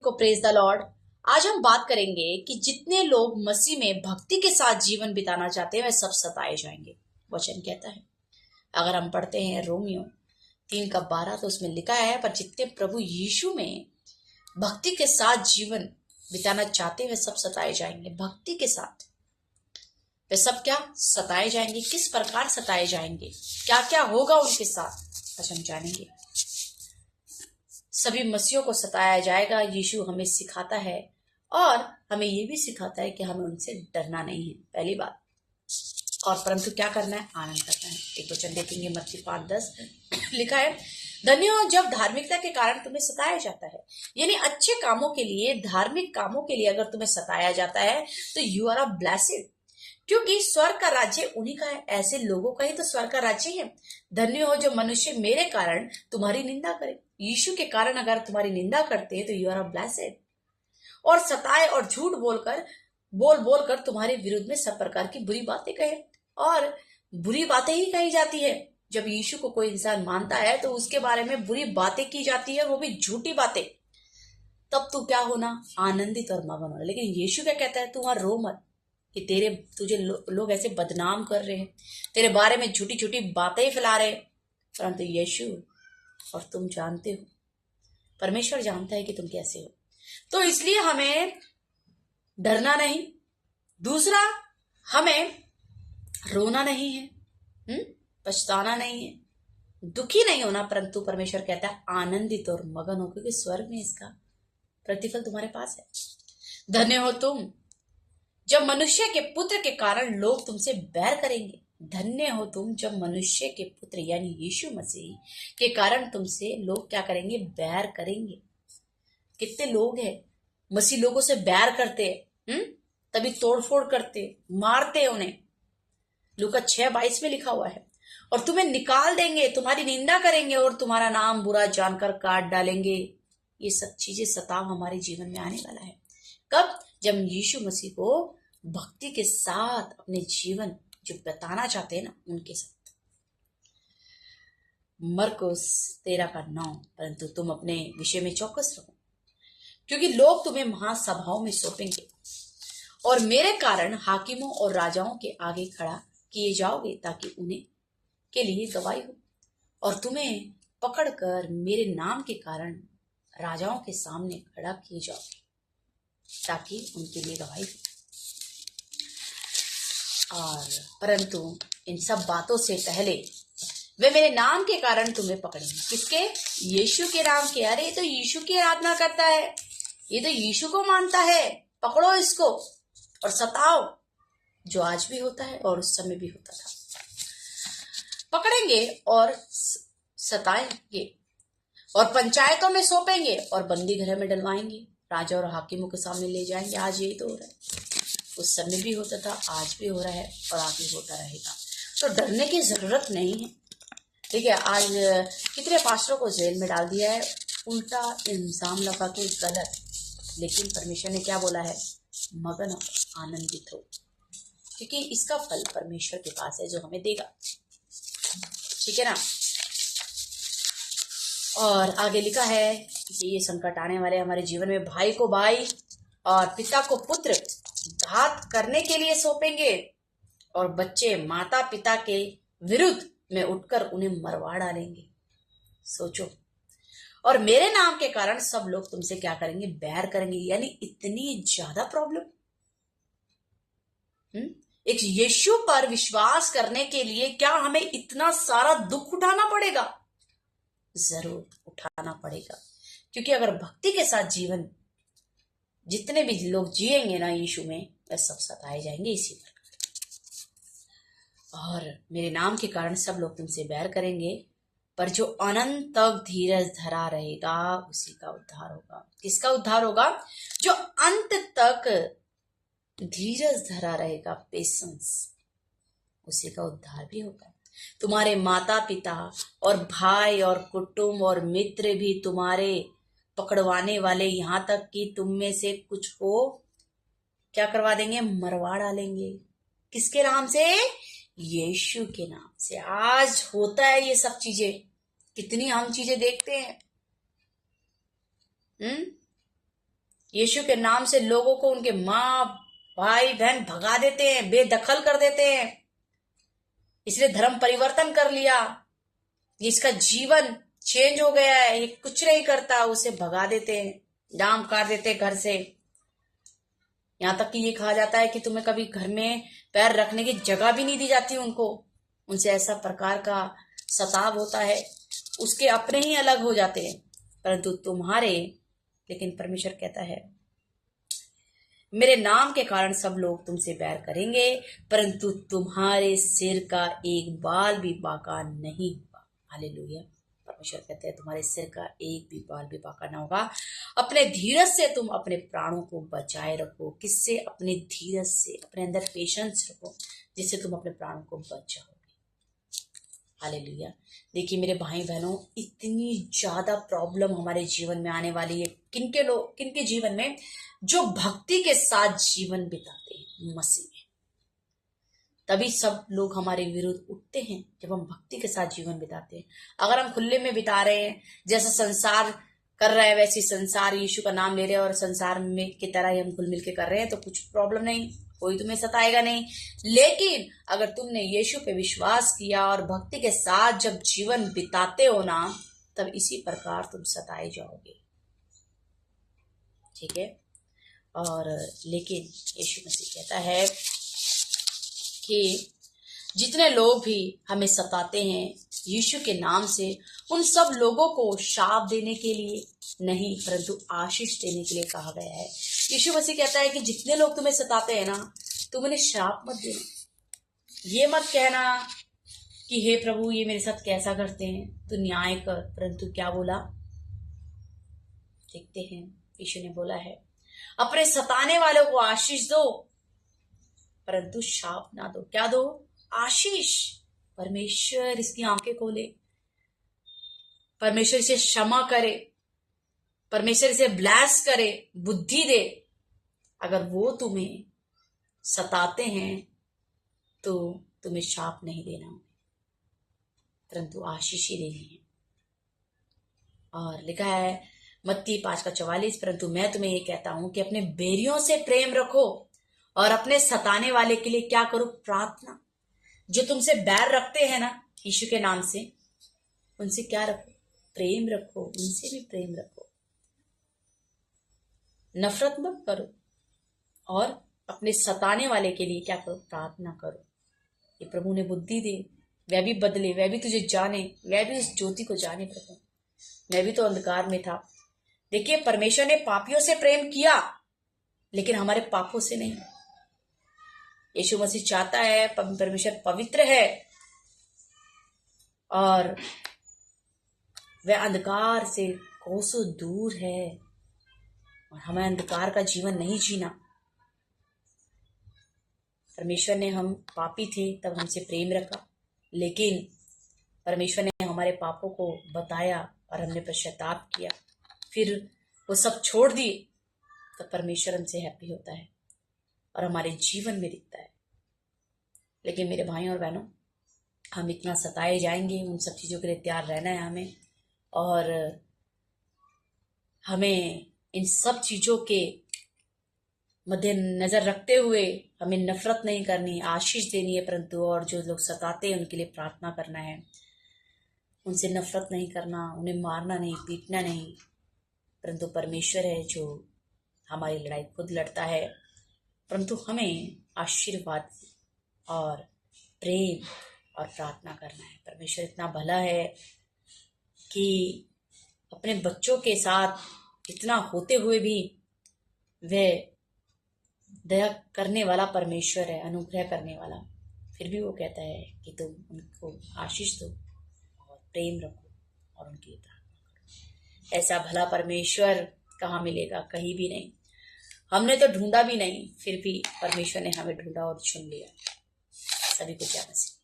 को praise the Lord. आज हम बात करेंगे कि जितने लोग मसीह में भक्ति के साथ जीवन बिताना चाहते हैं वे सब सताए जाएंगे। वचन कहता है, अगर हम पढ़ते हैं रोमियो 3:12 तो उसमें लिखा है, पर जितने प्रभु यीशु में भक्ति के साथ जीवन बिताना चाहते हैं वे सब सताए जाएंगे। भक्ति के साथ वे सब क्या सताए जाएंगे, किस प्रकार सताए जाएंगे, क्या क्या होगा उनके साथ, आज हम जानेंगे। सभी मसीहों को सताया जाएगा। यीशु हमें सिखाता है और हमें यह भी सिखाता है कि हमें उनसे डरना नहीं है, पहली बात, और परंतु क्या करना है, आनंद करना है। एक वचन देखेंगे मत्ती 5:10 लिखा है, धन्य हो जब धार्मिकता के कारण तुम्हें सताया जाता है। यानी अच्छे कामों के लिए, धार्मिक कामों के लिए अगर तुम्हें सताया जाता है तो यू आर अ ब्लेसिड, क्योंकि स्वर्ग का राज्य उन्हीं का है। ऐसे लोगों का ही तो स्वर्ग का राज्य है। धन्य हो जो मनुष्य मेरे कारण तुम्हारी निंदा करे। यीशु के कारण अगर तुम्हारी निंदा करते हैं तो यू आर अ ब्लेसेड। और सताए और झूठ बोलकर तुम्हारे विरुद्ध में सब प्रकार की बुरी बातें कहे, और बुरी बातें ही कही जाती है। जब यीशु को कोई इंसान मानता है तो उसके बारे में बुरी बातें की जाती है, वो भी झूठी बातें। तब तू क्या होना, आनंदित और मगन होना। लेकिन यीशु क्या कहता है, तू वहां रो मत कि तुझे लोग ऐसे बदनाम कर रहे हैं, तेरे बारे में झूठी झूठी बातें फैला रहे हैं, परंतु यीशु और तुम जानते हो, परमेश्वर जानता है कि तुम कैसे हो। तो इसलिए हमें डरना नहीं। दूसरा, हमें रोना नहीं है, पछताना नहीं है, दुखी नहीं होना, परंतु परमेश्वर कहता है आनंदित और मगन हो, क्योंकि स्वर्ग में इसका प्रतिफल तुम्हारे पास है। धन्य हो तुम जब मनुष्य के पुत्र के कारण लोग तुमसे बैर करेंगे। धन्य हो तुम जब मनुष्य के पुत्र यानी यीशु मसीह के कारण तुमसे लोग क्या करेंगे, बैर करेंगे। कितने लोग हैं मसीह लोगों से बैर करते हैं, तभी तोड़फोड़ करते, मारते उन्हें। लूका 6:22 में लिखा हुआ है, और तुम्हें निकाल देंगे, तुम्हारी निंदा करेंगे और तुम्हारा नाम बुरा जानकर काट डालेंगे। ये सब चीजें सताव हमारे जीवन में आने वाला है। कब? जब यीशु मसीह को भक्ति के साथ अपने जीवन जो बताना चाहते हैं ना, उनके साथ। मरकुस 13:9, परंतु तुम अपने विषय में चौकस रहो, क्योंकि लोग तुम्हें महासभाओं में सौंपेंगे और मेरे कारण हाकिमों और राजाओं के आगे खड़ा किए जाओगे, ताकि उन्हें के लिए गवाही हो। और तुम्हें पकड़कर मेरे नाम के कारण राजाओं के सामने खड़ा किए जाओगे, ताकि उनके लिए गवाही हो। और परंतु इन सब बातों से पहले वे मेरे नाम के कारण तुम्हें पकड़ेंगे। किसके? यीशु के नाम के। अरे ये तो यीशु की आराधना करता है, ये तो यीशु को मानता है, पकड़ो इसको और सताओ, जो आज भी होता है और उस समय भी होता था। पकड़ेंगे और सताएंगे और पंचायतों में सौंपेंगे और बंदी घर में डलवाएंगे, राजा और हाकिमों के सामने ले जाएंगे। आज यही तो हो रहा है, उस समय भी होता था, आज भी हो रहा है और आगे होता रहेगा। तो डरने की जरूरत नहीं है। ठीक है, आज कितने पास्टरों को जेल में डाल दिया है, उल्टा इल्जाम लगा के, गलत। लेकिन परमेश्वर ने क्या बोला है, मगन हो, आनंदित हो, क्योंकि इसका फल परमेश्वर के पास है जो हमें देगा। ठीक है ना। और आगे लिखा है कि ये संकट आने वाले हमारे जीवन में भाई को भाई और पिता को पुत्र घात करने के लिए सौंपेंगे, और बच्चे माता पिता के विरुद्ध में उठकर उन्हें मरवा डालेंगे। सोचो, और मेरे नाम के कारण सब लोग तुमसे क्या करेंगे, बैर करेंगे। यानी इतनी ज्यादा प्रॉब्लम। एक यीशु पर विश्वास करने के लिए क्या हमें इतना सारा दुख उठाना पड़ेगा? जरूर उठाना पड़ेगा, क्योंकि अगर भक्ति के साथ जीवन जितने भी लोग जिएंगे ना यीशु में, वे सब सताए जाएंगे इसी प्रकार। और मेरे नाम के कारण सब लोग तुमसे बैर करेंगे, पर जो अनंत तक धीरज धरा रहेगा उसी का उद्धार होगा। किसका उद्धार होगा? जो अंत तक धीरज धरा रहेगा, पेशेंस, उसी का उद्धार भी होगा। तुम्हारे माता पिता और भाई और कुटुंब और मित्र भी तुम्हारे पकड़वाने वाले, यहां तक कि तुम में से कुछ को क्या करवा देंगे, मरवा डालेंगे। किसके नाम से? यीशु के नाम से। आज होता है ये सब चीजें, कितनी हम चीजें देखते हैं। यीशु के नाम से लोगों को उनके माँ भाई बहन भगा देते हैं, बेदखल कर देते हैं। इसने धर्म परिवर्तन कर लिया, इसका जीवन चेंज हो गया है, ये कुछ नहीं करता, उसे भगा देते हैं, डांट काट देते हैं घर से। यहां तक कि ये कहा जाता है कि तुम्हें कभी घर में पैर रखने की जगह भी नहीं दी जाती उनको। उनसे ऐसा प्रकार का सताव होता है, उसके अपने ही अलग हो जाते हैं। परंतु तुम्हारे, लेकिन परमेश्वर कहता है मेरे नाम के कारण सब लोग तुमसे बैर करेंगे, परंतु तुम्हारे सिर का एक बाल भी बाका नहीं होगा। हालेलुया। परमेश्वर कहते हैं तुम्हारे सिर का एक भी बाल भी बाका ना होगा। अपने धीरज से तुम अपने प्राणों को बचाए रखो। किससे? अपने धीरज से, अपने अंदर पेशेंस रखो, जिससे तुम अपने प्राणों को बचाओगे। हालेलुया। देखिए मेरे भाई बहनों, इतनी ज्यादा प्रॉब्लम हमारे जीवन में आने वाली है। किनके जीवन में? जो भक्ति के साथ जीवन बिताते हैं मसीह में। तभी सब लोग हमारे विरुद्ध उठते हैं, जब हम भक्ति के साथ जीवन बिताते हैं। अगर हम खुले में बिता रहे हैं, जैसा संसार कर रहा है वैसे संसार यीशु का नाम ले रहे हैं और संसार में की तरह ही हम घुल मिल के कर रहे हैं, तो कुछ प्रॉब्लम नहीं, कोई तुम्हें सताएगा नहीं। लेकिन अगर तुमने यीशु पे विश्वास किया और भक्ति के साथ जब जीवन बिताते हो ना, तब इसी प्रकार तुम सताए जाओगे। ठीक है। और लेकिन यीशु मसीह कहता है कि जितने लोग भी हमें सताते हैं यीशु के नाम से, उन सब लोगों को शाप देने के लिए नहीं, परंतु आशीष देने के लिए कहा गया है। यीशु मसीह कहता है कि जितने लोग तुम्हें सताते हैं ना, तुम उन्हें श्राप मत देना। ये मत कहना कि हे प्रभु ये मेरे साथ कैसा करते हैं, तू न्याय कर। परंतु क्या बोला? देखते हैं, यीशु ने बोला है अपने सताने वालों को आशीष दो, परंतु शाप ना दो। क्या दो? आशीष। परमेश्वर इसकी आंखें खोले, परमेश्वर इसे क्षमा करे, परमेश्वर इसे ब्लेस करे, बुद्धि दे। अगर वो तुम्हें सताते हैं तो तुम्हें शाप नहीं देना, परंतु आशीष ही देनी है। और लिखा है मत्ती 5:44, परंतु मैं तुम्हें ये कहता हूं कि अपने बैरियों से प्रेम रखो और अपने सताने वाले के लिए क्या करो? प्रार्थना। जो तुमसे बैर रखते हैं ना यीशु के नाम से, उनसे क्या रखो? प्रेम रखो, उनसे भी प्रेम रखो, नफरत मत करो। और अपने सताने वाले के लिए क्या करो? प्रार्थना करो। ये प्रभु ने बुद्धि दे, वह भी बदले, वह भी तुझे जाने, वह भी उस ज्योति को जाने। प्रभु मैं भी तो अंधकार में था। देखिए परमेश्वर ने पापियों से प्रेम किया, लेकिन हमारे पापों से नहीं। यीशु मसीह चाहता है, परमेश्वर पवित्र है और वह अंधकार से कोसों दूर है, और हमें अंधकार का जीवन नहीं जीना। परमेश्वर ने, हम पापी थे तब हमसे प्रेम रखा, लेकिन परमेश्वर ने हमारे पापों को बताया और हमने पश्चाताप किया, फिर वो सब छोड़ दिए, तो परमेश्वर हमसे हैप्पी होता है और हमारे जीवन में दिखता है। लेकिन मेरे भाइयों और बहनों, हम इतना सताए जाएंगे, उन सब चीज़ों के लिए तैयार रहना है हमें। और हमें इन सब चीज़ों के मद्देनजर रखते हुए हमें नफरत नहीं करनी, आशीष देनी है, परंतु और जो लोग सताते हैं उनके लिए प्रार्थना करना है। उनसे नफरत नहीं करना, उन्हें मारना नहीं, पीटना नहीं, परंतु परमेश्वर है जो हमारी लड़ाई खुद लड़ता है। परंतु हमें आशीर्वाद और प्रेम और प्रार्थना करना है। परमेश्वर इतना भला है कि अपने बच्चों के साथ इतना होते हुए भी वह दया करने वाला परमेश्वर है, अनुग्रह करने वाला। फिर भी वो कहता है कि तुम उनको आशीष दो और प्रेम रखो और उनकी प्रार्थना करो। ऐसा भला परमेश्वर कहाँ मिलेगा? कहीं भी नहीं। हमने तो ढूंढा भी नहीं, फिर भी परमेश्वर ने हमें ढूंढा और चुन लिया। सभी को क्या मसीह।